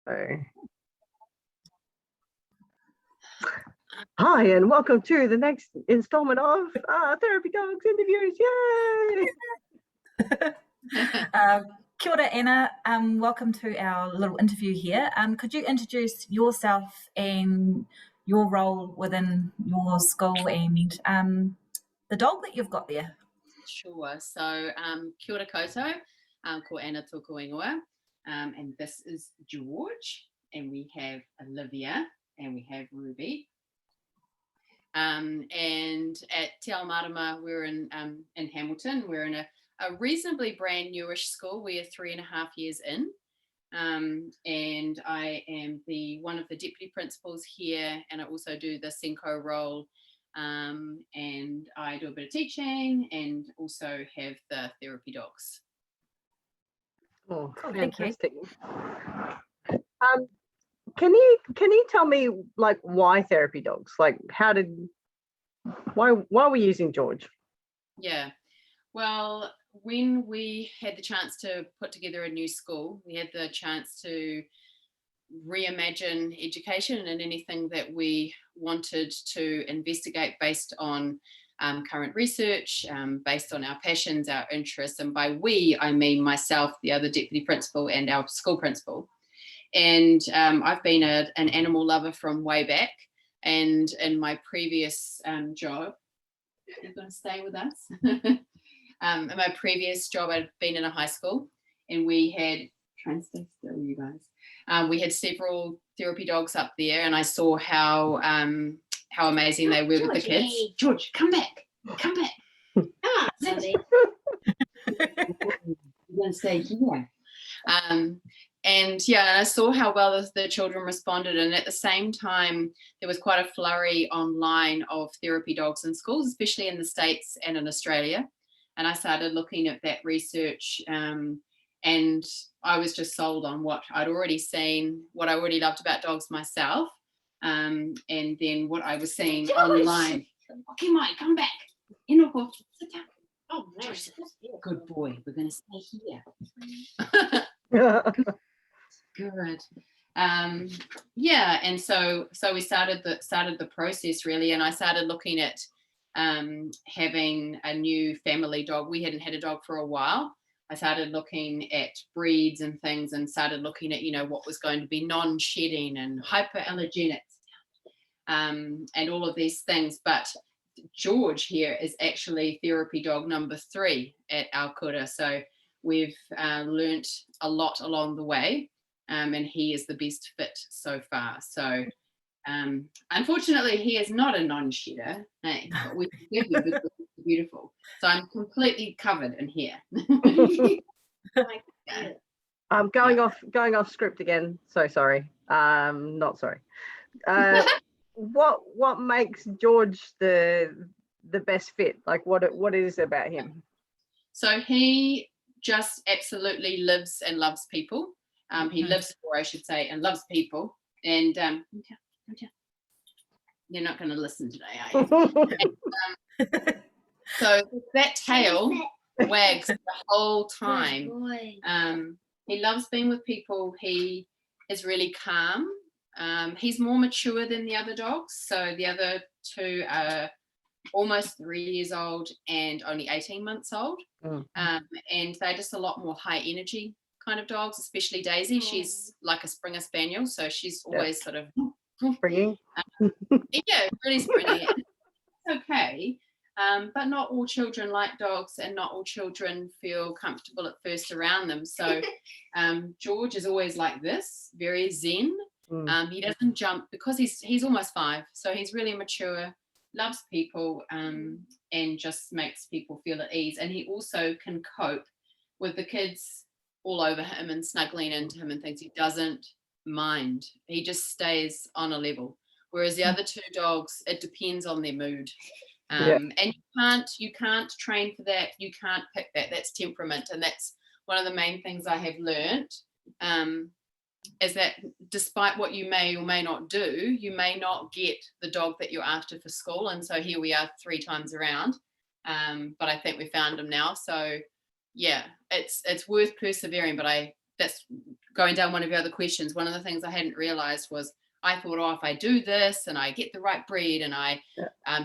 So, hi, and welcome to the next installment of Therapy Dogs Interviews. Yay! Kia ora, Anna. Welcome to our little interview here. Could you introduce yourself and your role within your school and the dog that you've got there? Sure. So, kia ora koutou, ko Anna tōku ingoa, and this is George, and we have Olivia, and we have Ruby. And at Te Ao Marama, we're in Hamilton. We're in a reasonably brand newish school. We are 3.5 years in, and I am one of the deputy principals here, and I also do the Senko role, and I do a bit of teaching and also have the therapy dogs. Oh, Cool, fantastic. Can you tell me, like, why therapy dogs? Like, why were you using George? Yeah, well, when we had the chance to put together a new school, we had the chance to reimagine education and anything that we wanted to investigate based on current research, based on our passions, our interests, and by we, I mean myself, the other deputy principal, and our school principal. And I've been an animal lover from way back, and in my previous job, you're going to stay with us? In my previous job, I'd been in a high school, and we had, try and stay still, you guys. We had several therapy dogs up there, and I saw how amazing they were with the kids. George, come back. You're going to stay here. And I saw how well the children responded, and at the same time there was quite a flurry online of therapy dogs in schools, especially in the States and in Australia, and I started looking at that research, and I was just sold on what I'd already seen, what I already loved about dogs myself, and then what I was seeing online. Okay, Mike, come back. Sit down. Oh, no. Good boy. We're going to stay here. Good. And so we started the process really, and I started looking at having a new family dog. We hadn't had a dog for a while. I started looking at breeds and things, and started looking at what was going to be non-shedding and hyperallergenic, and all of these things. But George here is actually therapy dog number 3 at our kura. So we've learnt a lot along the way. And he is the best fit so far. So unfortunately, he is not a non-shedder, but we forgive him because he's beautiful. So I'm completely covered in here. I'm going off script again. So sorry. Not sorry. What makes George the best fit? Like, what is it about him? So he just absolutely lives and loves people. He lives for, I should say, and loves people. And you're not going to listen today, are you? So that tail wags the whole time. He loves being with people. He is really calm. He's more mature than the other dogs. So the other 2 are almost 3 years old and only 18 months old. And they're just a lot more high energy kind of dogs, especially Daisy. She's like a Springer Spaniel, so she's always sort of springy. Really springy. It's okay, but not all children like dogs, and not all children feel comfortable at first around them. So George is always like this, very zen. He doesn't jump because he's almost 5, so he's really mature, loves people, and just makes people feel at ease. And he also can cope with the kids all over him and snuggling into him and things. He doesn't mind. He just stays on a level. Whereas the other 2 dogs, it depends on their mood. And you can't train for that. You can't pick that. That's temperament. And that's one of the main things I have learned, is that despite what you may or may not do, you may not get the dog that you're after for school. And so here we are 3 times around. But I think we found him now. So yeah, it's worth persevering, but I that's going down one of your other questions. One of the things I hadn't realized was I thought, oh, if I do this and I get the right breed and I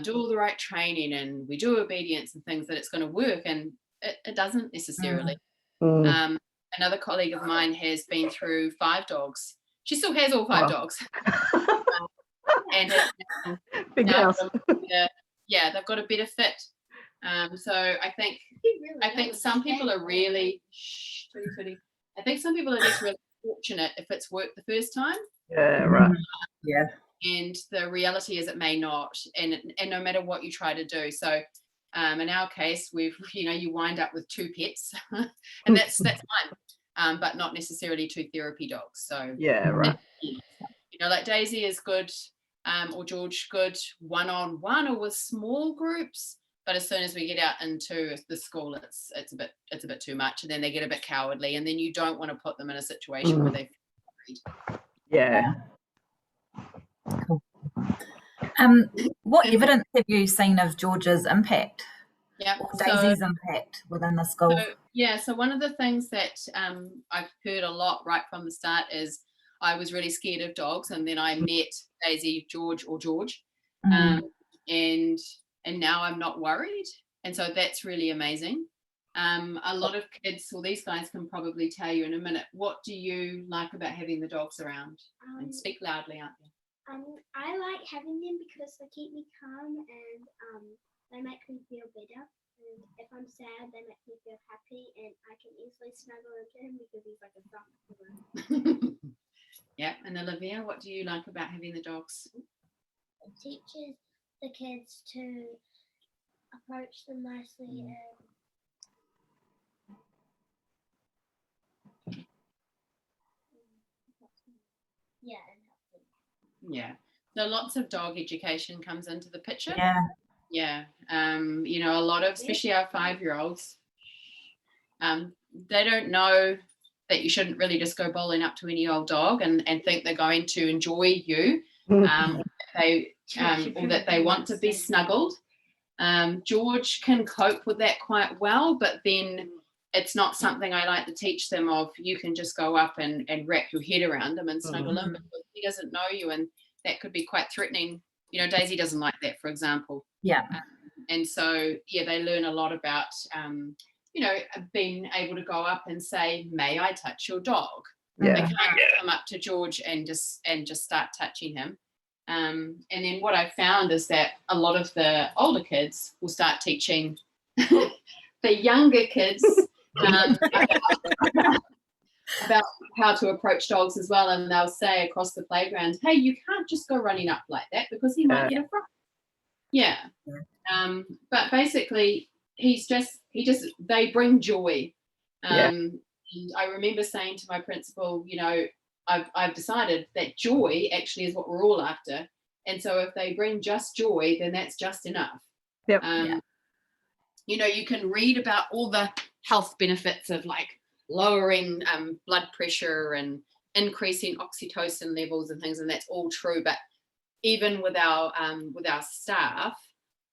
do all the right training and we do obedience and things, that it's going to work, and it doesn't necessarily. Another colleague of mine has been through 5 dogs. She still has all 5 dogs. And big house. they've got a better fit. So I think some people are really I think some people are just really fortunate if it's worked the first time. Yeah, right. Yeah. And the reality is it may not, and no matter what you try to do. So in our case, you wind up with 2 pets, and that's fine, but not necessarily 2 therapy dogs. So yeah, right. Like Daisy is good, or George good one-on-one or with small groups. But as soon as we get out into the school, it's a bit too much, and then they get a bit cowardly, and then you don't want to put them in a situation where they feel worried. Yeah. Cool. What evidence have you seen of George's impact? Yeah, or Daisy's impact within the school? So one of the things that I've heard a lot right from the start is I was really scared of dogs, and then I met Daisy, George, and now I'm not worried, and so that's really amazing. A lot of kids, or these guys can probably tell you in a minute, what do you like about having the dogs around? And speak loudly out there. I like having them because they keep me calm, and they make me feel better. And if I'm sad, they make me feel happy, and I can easily snuggle into him because he's like a soft pillow. Yeah, and Olivia, what do you like about having the dogs? It teaches the kids to approach them nicely and Yeah, so lots of dog education comes into the picture. Yeah. A lot of, especially our 5-year-olds, they don't know that you shouldn't really just go bowling up to any old dog and think they're going to enjoy you, or that they want to be snuggled. George can cope with that quite well, but then it's not something I like to teach them of. You can just go up and wrap your head around him and snuggle him, because he doesn't know you, and that could be quite threatening. Daisy doesn't like that, for example. Yeah. And so, they learn a lot about, being able to go up and say, "May I touch your dog?" Yeah. They can't come up to George and just start touching him. And then what I found is that a lot of the older kids will start teaching the younger kids about how to approach dogs as well, and they'll say across the playground, "Hey, you can't just go running up like that because he might get a fright." But basically they bring joy. And I remember saying to my principal, I've decided that joy actually is what we're all after, and so if they bring just joy, then that's just enough. You can read about all the health benefits of like lowering blood pressure and increasing oxytocin levels and things, and that's all true. But even with our staff,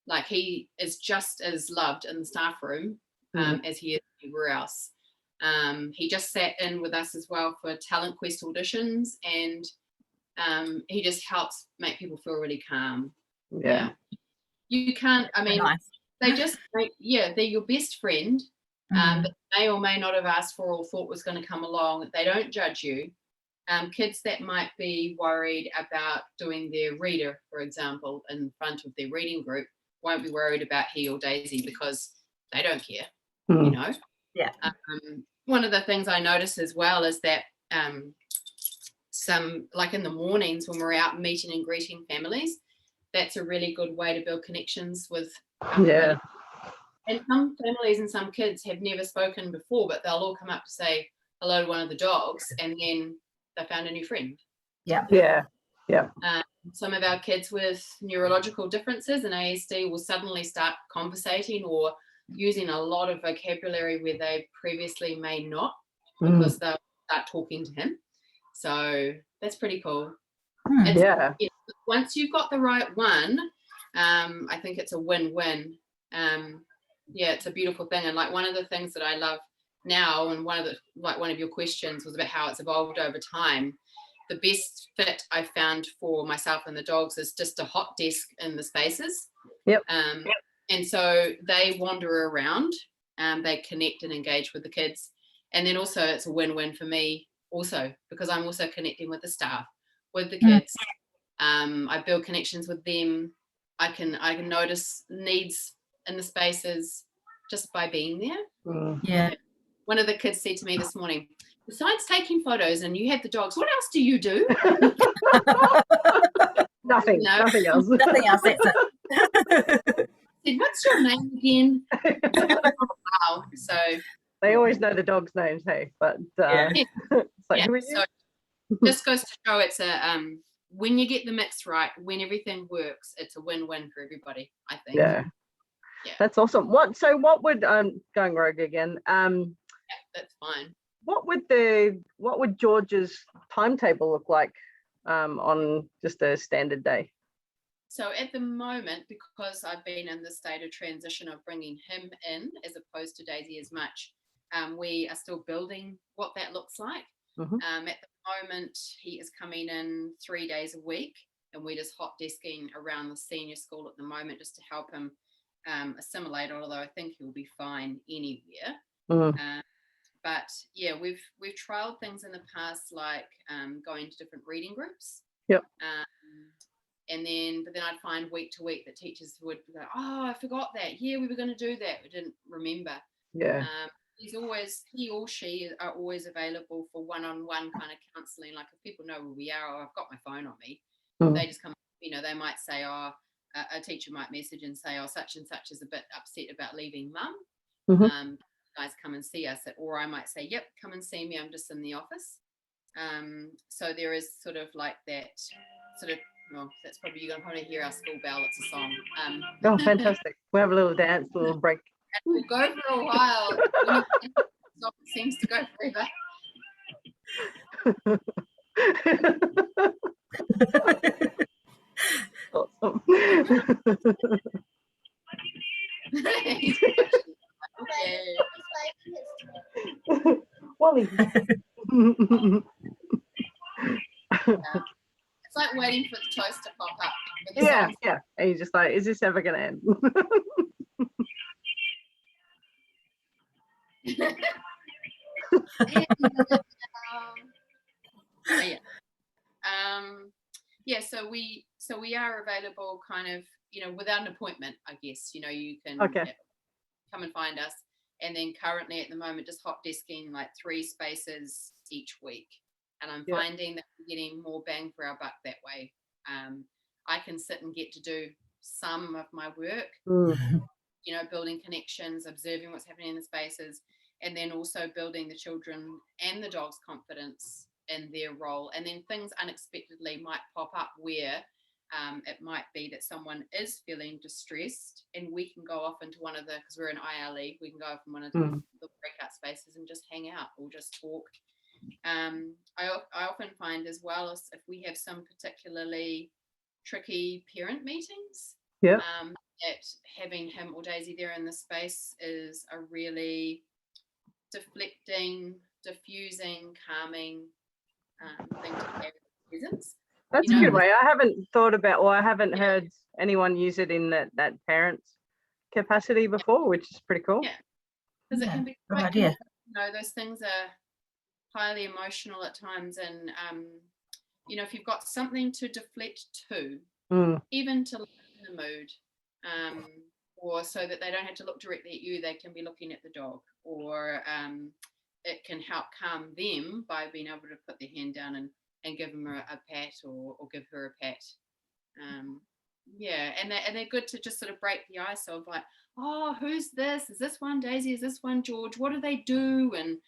like, he is just as loved in the staff room as he is everywhere else. He just sat in with us as well for Talent Quest auditions, and he just helps make people feel really calm. You can't, Nice. they just they're your best friend, that may or may not have asked for or thought was going to come along. They don't judge you. Kids that might be worried about doing their reader, for example, in front of their reading group, won't be worried about he or Daisy because they don't care. One of the things I notice as well is that some, like in the mornings when we're out meeting and greeting families, that's a really good way to build connections with families. And some families and some kids have never spoken before, but they'll all come up to say hello to one of the dogs, and then they found a new friend. Some of our kids with neurological differences and ASD will suddenly start conversating or using a lot of vocabulary where they previously may not, because they'll start talking to him. So that's pretty cool. Once you've got the right one, I think it's a win-win. It's a beautiful thing. And like, one of the things that I love now, and one of your questions was about how it's evolved over time. The best fit I found for myself and the dogs is just a hot desk in the spaces. Yep. And so they wander around, they connect and engage with the kids. And then also it's a win-win for me also, because I'm also connecting with the staff, with the kids. I build connections with them. I can notice needs in the spaces just by being there. Yeah. One of the kids said to me this morning, besides taking photos and you have the dogs, what else do you do? Nothing else. Nothing else, that's it. I said, what's your name again? Wow. So They always know the dog's names, hey, but it's like, who are you? So this goes to show it's a when you get the mix right, when everything works, it's a win-win for everybody, I think. Yeah. That's awesome. What would going rogue again? That's fine. What would George's timetable look like on just a standard day? So at the moment, because I've been in the state of transition of bringing him in as opposed to Daisy as much, we are still building what that looks like. At the moment, he is coming in 3 days a week, and we're just hot desking around the senior school at the moment just to help him assimilate, although I think he'll be fine anywhere. But yeah, we've trialed things in the past, like going to different reading groups. Yep. But then I'd find week to week that teachers would go, oh, I forgot that. Yeah, we were going to do that. We didn't remember. Yeah. He or she are always available for one-on-one kind of counselling. Like if people know where we are, or I've got my phone on me, they just come, they might say, oh, a teacher might message and say, oh, such and such is a bit upset about leaving mum. Guys come and see us, or I might say, yep, come and see me, I'm just in the office. So there is sort of like that sort of, well, that's probably, you're going to probably hear our school bell, it's a song. Oh, fantastic. We'll have a little dance, a little break. And we'll go for a while. It seems to go forever. Awesome. Wally. It's like waiting for the toast to pop up. Yeah. And you're just like, is this ever going to end? So we are available kind of, without an appointment, I guess. You can come and find us. And then currently at the moment, just hot desking like 3 spaces each week. And I'm finding that we're getting more bang for our buck that way. I can sit and get to do some of my work, building connections, observing what's happening in the spaces, and then also building the children and the dog's confidence in their role. And then things unexpectedly might pop up where it might be that someone is feeling distressed, and we can go off into one of the, because we're in ILE, we can go off in one of the breakout spaces and just hang out or just talk. I often find as well, as if we have some particularly tricky parent meetings, that having him or Daisy there in the space is a really deflecting, diffusing, calming thing to have presence. That's a good way. I haven't thought about, or I haven't heard anyone use it in that parent's capacity before, which is pretty cool. Yeah, because it can be quite idea. Those things are highly emotional at times, and if you've got something to deflect to, even to lighten the mood, or so that they don't have to look directly at you, they can be looking at the dog, or it can help calm them by being able to put their hand down and give them a pat, or give her a pat. And they're good to just sort of break the ice of like, oh, who's this? Is this one Daisy? Is this one George? What do they do? And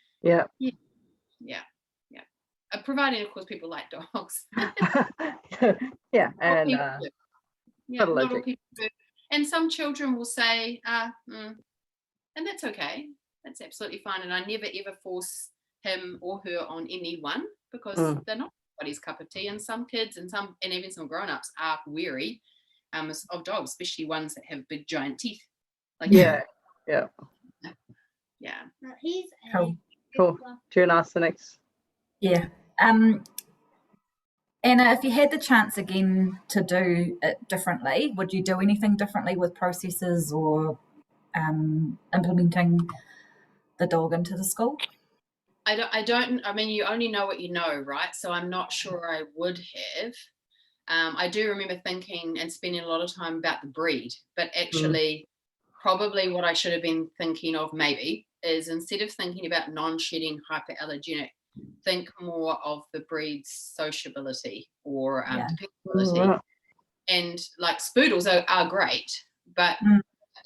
providing, of course, people like dogs. And not all people do. And some children will say, and that's okay. That's absolutely fine. And I never ever force him or her on anyone, because they're not everybody's cup of tea. And some kids and even some grown-ups are wary of dogs, especially ones that have big giant teeth. Like Yeah. But he's Cool. Cool. Do you want to ask the next? Yeah. Anna, if you had the chance again to do it differently, would you do anything differently with processes or implementing the dog into the school? I mean, you only know what you know, right? So I'm not sure I would have. I do remember thinking and spending a lot of time about the breed, but actually probably what I should have been thinking of maybe is, instead of thinking about non-shedding hyperallergenic, think more of the breed's sociability or dependability. Right. And like Spoodles are great, but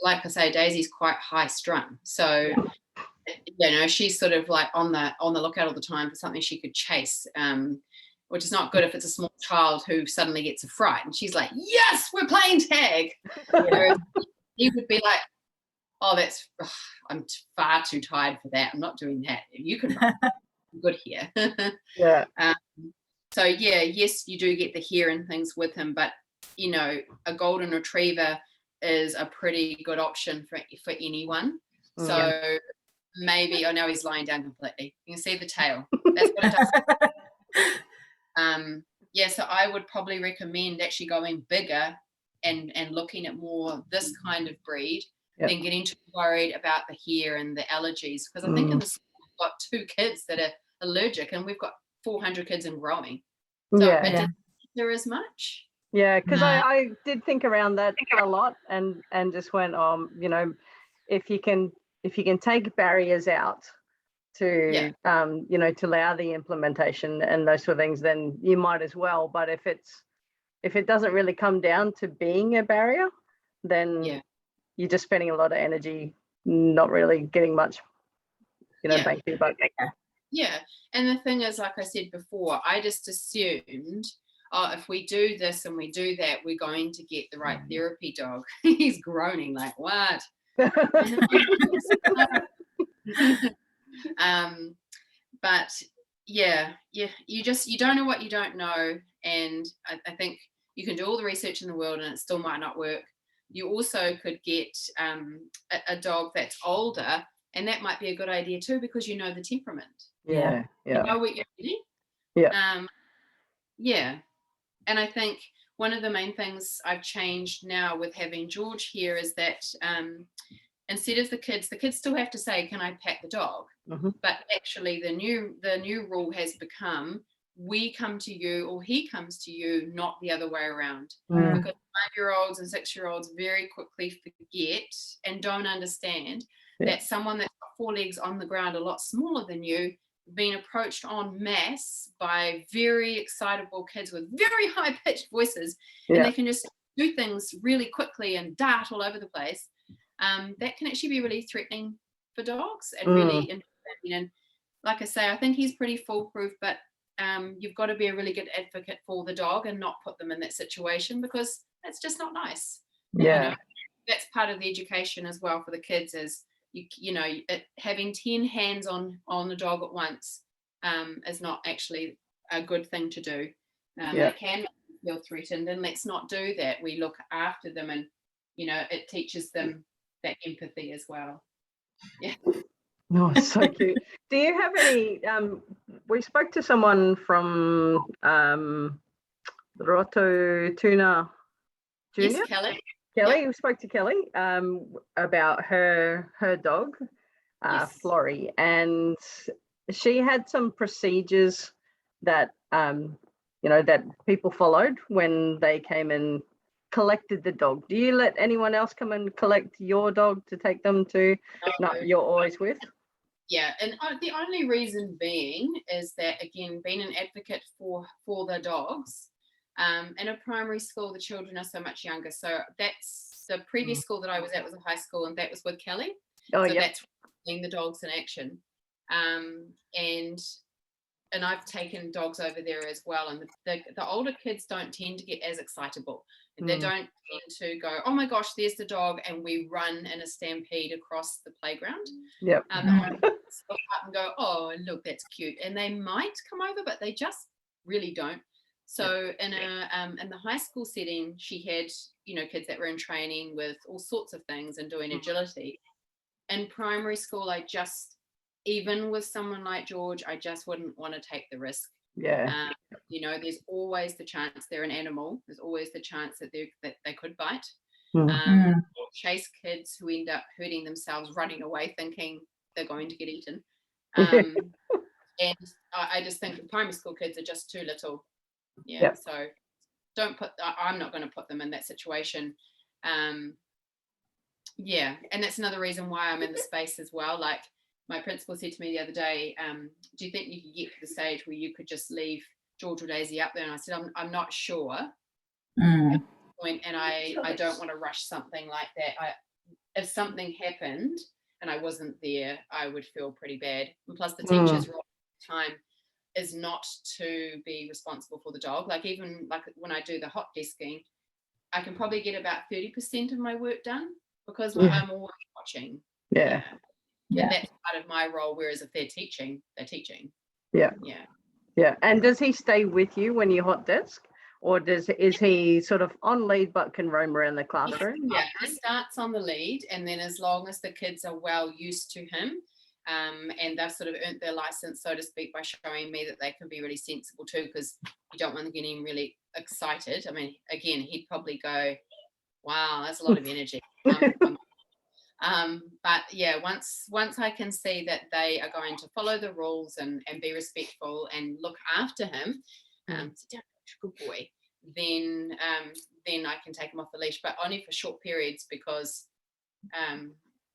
like I say, Daisy's quite high strung. So you know, she's sort of like on the lookout all the time for something she could chase, which is not good if it's a small child who suddenly gets a fright and she's like, yes, we're playing tag. Whereas he would be like, oh, I'm far too tired for that. I'm not doing that. You can run. I'm good here. Yeah. So yeah, yes, you do get the hair and things with him, but you know, a golden retriever is a pretty good option for anyone. So maybe, oh, now he's lying down completely. You can see the tail. That's what it does. Yeah, so I would probably recommend actually going bigger and looking at more this kind of breed than getting too worried about the hair and the allergies. Because I think in the school we've got 2 kids that are allergic, and we've got 400 kids and growing. So it doesn't matter as much. Yeah, because I did think around that a lot, and just went, you know, if you can take barriers out to you know, to allow the implementation and those sort of things, then you might as well. But if it doesn't really come down to being a barrier, then you're just spending a lot of energy not really getting much, you know, bang for your buck. Yeah, and the thing is, like I said before, I just assumed, oh, if we do this and we do that, we're going to get the right therapy dog. He's groaning like, what? But yeah, you don't know what you don't know, and I think you can do all the research in the world and it still might not work. You also could get a dog that's older, and that might be a good idea too, because you know the temperament. Yeah. You know what you're getting. And I think one of the main things I've changed now with having George here is that instead of the kids still have to say, can I pat the dog? But actually the new rule has become, we come to you or he comes to you, not the other way around. Because 5-year-olds and 6-year-olds very quickly forget and don't understand that someone that's got 4 legs on the ground, a lot smaller than you, being approached en masse by very excitable kids with very high-pitched voices, and they can just do things really quickly and dart all over the place, that can actually be really threatening for dogs and really interesting. And like I say, I think he's pretty foolproof, but you've got to be a really good advocate for the dog and not put them in that situation, because that's just not nice. You know? That's part of the education as well for the kids, is you know, having 10 hands on the dog at once is not actually a good thing to do. It can feel threatened, and let's not do that. We look after them, and you know, it teaches them that empathy as well. Oh, so cute. Do you have any we spoke to someone from Roto Tuna Junior? Yes, Kelly. We spoke to Kelly about her dog, Florrie, and she had some procedures that you know, that people followed when they came and collected the dog. Do you let anyone else come and collect your dog to take them to? No, you're always with? Yeah, and the only reason being is that, again, being an advocate for the dogs. In a primary school, the children are so much younger. So that's the previous school that I was at was a high school, and that was with Kelly. That's seeing the dogs in action. And I've taken dogs over there as well. And the older kids don't tend to get as excitable. They don't tend to go, oh my gosh, there's the dog, and we run in a stampede across the playground. Stop up and go, oh, look, that's cute. And they might come over, but they just really don't. So in the high school setting, she had, you know, kids that were in training with all sorts of things and doing agility. in primary school, even with someone like George, I just wouldn't want to take the risk. Yeah. You know, there's always the chance they're an animal. There's always the chance that they could bite. Mm. Or chase kids who end up hurting themselves, running away thinking they're going to get eaten. And I just think primary school kids are just too little. Yeah. So I'm not going to put them in that situation. Yeah. And that's another reason why I'm in the space as well. Like my principal said to me the other day, do you think you could get to the stage where you could just leave George or Daisy up there? And I said, I'm not sure. And I don't want to rush something like that. If something happened and I wasn't there, I would feel pretty bad. And plus the teacher's role at the time is not to be responsible for the dog. Like even like when I do the hot desking, I can probably get about 30% of my work done because I'm always watching. Yeah. And that's part of my role, whereas if they're teaching, they're teaching. Yeah. Yeah. Yeah. And does he stay with you when you hot desk? Or is he sort of on lead but can roam around the classroom? Yeah, he starts on the lead, and then as long as the kids are well used to him, and they've sort of earned their license, so to speak, by showing me that they can be really sensible too, because you don't want to get him really excited. I mean, again, he'd probably go, wow, that's a lot of energy. But yeah, once I can see that they are going to follow the rules and be respectful and look after him, good boy, then I can take him off the leash, but only for short periods because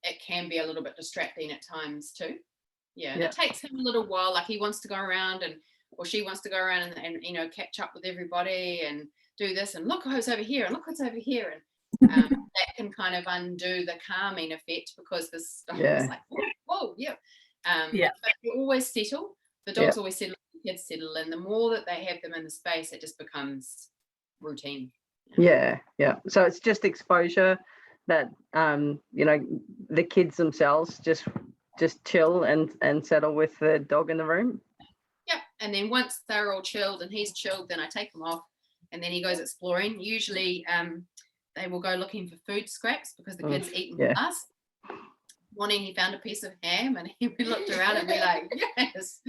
it can be a little bit distracting at times too. Yeah, it takes him a little while. Like he wants to go around or she wants to go around and you know, catch up with everybody and do this and look who's over here and look what's over here, and that can kind of undo the calming effect because this stuff is like whoa. But they always settle. The dogs always settle. Kids settle, and the more that they have them in the space, it just becomes routine. Yeah. So it's just exposure that you know, the kids themselves just chill and settle with the dog in the room. Yeah, and then once they're all chilled and he's chilled, then I take him off, and then he goes exploring. Usually, they will go looking for food scraps because the kids eat in class. Morning he found a piece of ham and we looked around and we're like, yes.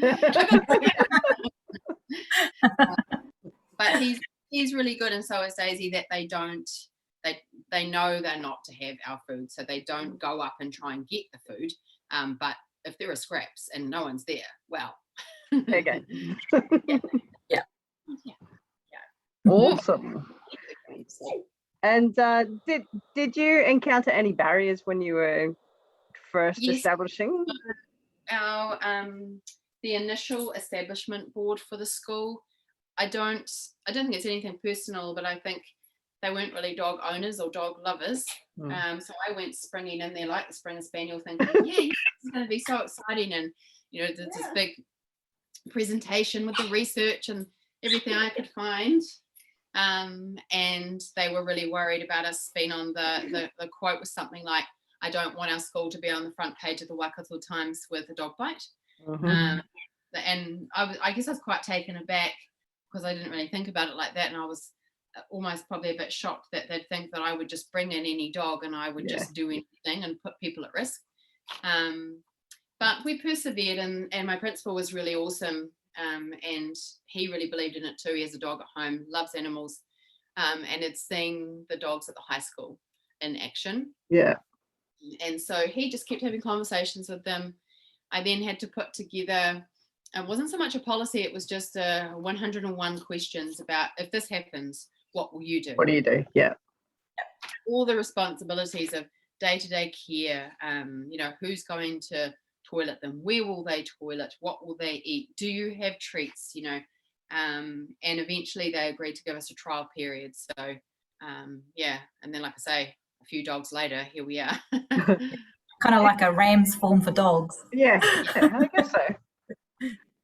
But he's really good, and so is Daisy, that they know they're not to have our food, so they don't go up and try and get the food. But if there are scraps and no one's there, well, okay. Yeah. Awesome. And did you encounter any barriers when you were first establishing? Our the initial establishment board for the school, I don't think it's anything personal, but I think they weren't really dog owners or dog lovers. So I went springing in there like the Springer Spaniel, thinking, this is going to be so exciting, and you know, there's this big presentation with the research and everything I could find. And they were really worried about us being on the quote was something like, I don't want our school to be on the front page of the Waikato Times with a dog bite. And I guess I was quite taken aback because I didn't really think about it like that, and I was almost probably a bit shocked that they'd think that I would just bring in any dog and I would just do anything and put people at risk. But we persevered, and my principal was really awesome, and he really believed in it too. He has a dog at home, loves animals, and had seen the dogs at the high school in action. And so he just kept having conversations with them. I then had to put together, it wasn't so much a policy, it was just 101 questions about, if this happens, what will you do? What do you do? All the responsibilities of day-to-day care, you know, who's going to toilet them, where will they toilet, what will they eat, do you have treats, you know, and eventually they agreed to give us a trial period. So and then like I say, a few dogs later, here we are. Kind of like a RAMS form for dogs. I guess so.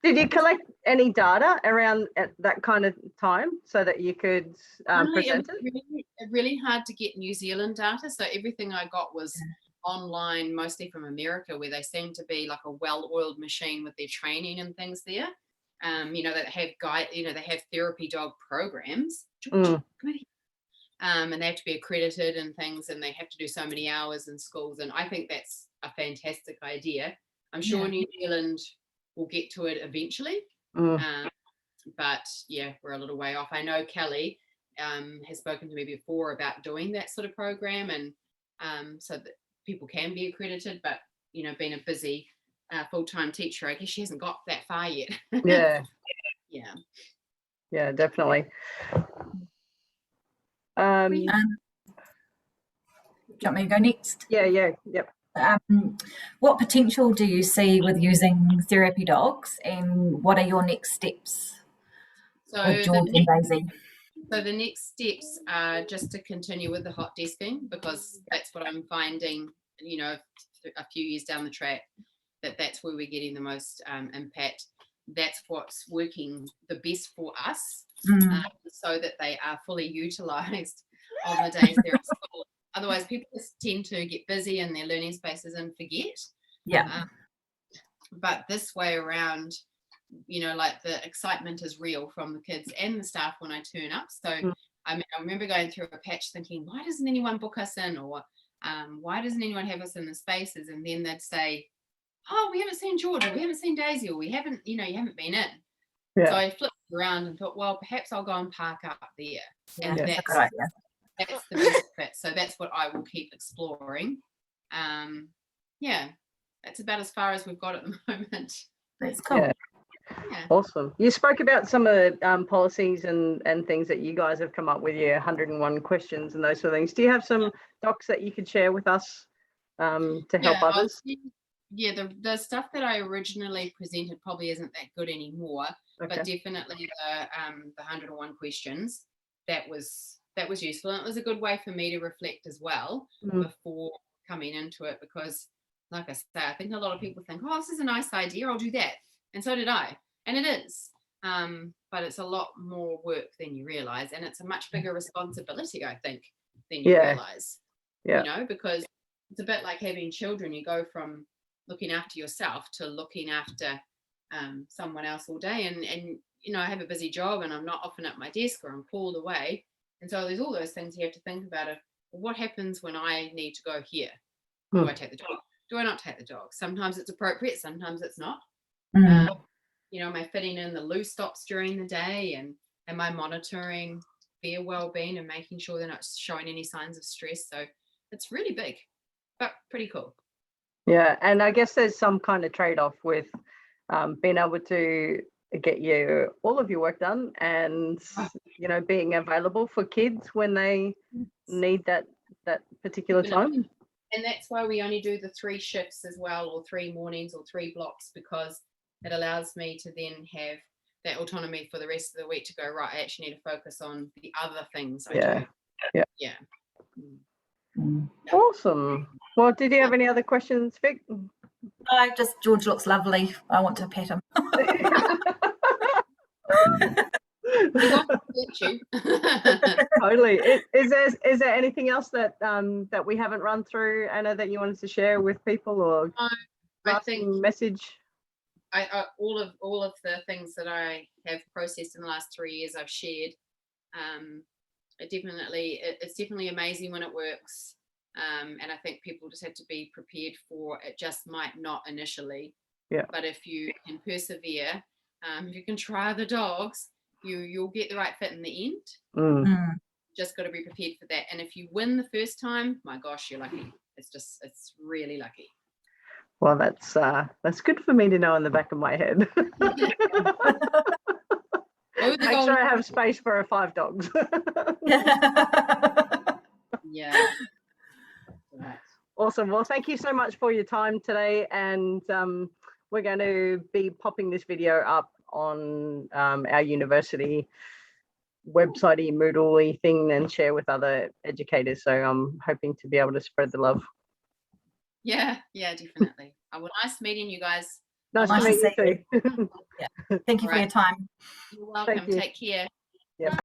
Did you collect any data around at that kind of time so that you could present it? Really hard to get New Zealand data, so everything I got was online, mostly from America, where they seem to be like a well-oiled machine with their training and things there. You know, that have they have therapy dog programs. And they have to be accredited and things, and they have to do so many hours in schools, and I think that's a fantastic idea. I'm sure New Zealand will get to it eventually. But yeah, we're a little way off. I know Kelly has spoken to me before about doing that sort of program, and so that people can be accredited, but you know, being a busy full-time teacher, I guess she hasn't got that far yet. Yeah. Yeah, definitely. Do you want me to go next? Yep. What potential do you see with using therapy dogs, and what are your next steps with George and Daisy? So the next steps are just to continue with the hot desking, because that's what I'm finding, you know, a few years down the track, that's where we're getting the most impact. That's what's working the best for us, so that they are fully utilised on the days they're at school. Otherwise, people just tend to get busy in their learning spaces and forget. Yeah. But this way around, you know, like the excitement is real from the kids and the staff when I turn up. So I mean, I remember going through a patch thinking, why doesn't anyone book us in, or why doesn't anyone have us in the spaces? And then they'd say, oh, we haven't seen George, or we haven't seen Daisy, or we haven't, you know, you haven't been in. So I flipped around and thought, well, perhaps I'll go and park up there. And that's a good idea. That's the best fit. So that's what I will keep exploring. Yeah, that's about as far as we've got at the moment. That's cool. Yeah. Awesome. You spoke about some of the policies and things that you guys have come up with, your 101 questions and those sort of things. Do you have some docs that you could share with us to help others? Yeah, the stuff that I originally presented probably isn't that good anymore, but definitely the 101 questions, that was useful, and it was a good way for me to reflect as well before coming into it, because like I say, I think a lot of people think, oh, this is a nice idea, I'll do that, and so did I, and it is, but it's a lot more work than you realize, and it's a much bigger responsibility, I think, than you realize. You know, because it's a bit like having children. You go from looking after yourself to looking after someone else all day, and you know, I have a busy job and I'm not often at my desk, or I'm called away, and so there's all those things you have to think about. What happens when I need to go here? Do I take the dog? Do I not take the dog? Sometimes it's appropriate, sometimes it's not. You know, am I fitting in the loose stops during the day, and am I monitoring their well-being and making sure they're not showing any signs of stress? So it's really big, but pretty cool. Yeah, and I guess there's some kind of trade-off with being able to get all of your work done, and you know, being available for kids when they need that particular time. And that's why we only do the 3 shifts as well, or 3 mornings, or 3 blocks, because it allows me to then have that autonomy for the rest of the week to go, right, I actually need to focus on the other things I do. Awesome. Well, did you have any other questions, Vic? George looks lovely. I want to pet him. Totally. Is there anything else that that we haven't run through, Anna, that you wanted to share with people, or I think message? All of the things that I have processed in the last 3 years, I've shared. It's definitely amazing when it works, and I think people just have to be prepared for it. Just might not initially, but if you can persevere, if you can try the dogs, you'll get the right fit in the end. Just got to be prepared for that. And if you win the first time, my gosh, you're lucky. It's really lucky. Well, that's good for me to know in the back of my head. Make sure I have space for 5 dogs. Yeah. Awesome. Well, thank you so much for your time today, and we're going to be popping this video up on our university website-y, Moodle-y thing, and share with other educators. So I'm hoping to be able to spread the love. Yeah, definitely. Well, nice meeting you guys. Nice to meet you too. Thank you for your time. You're welcome. Take care.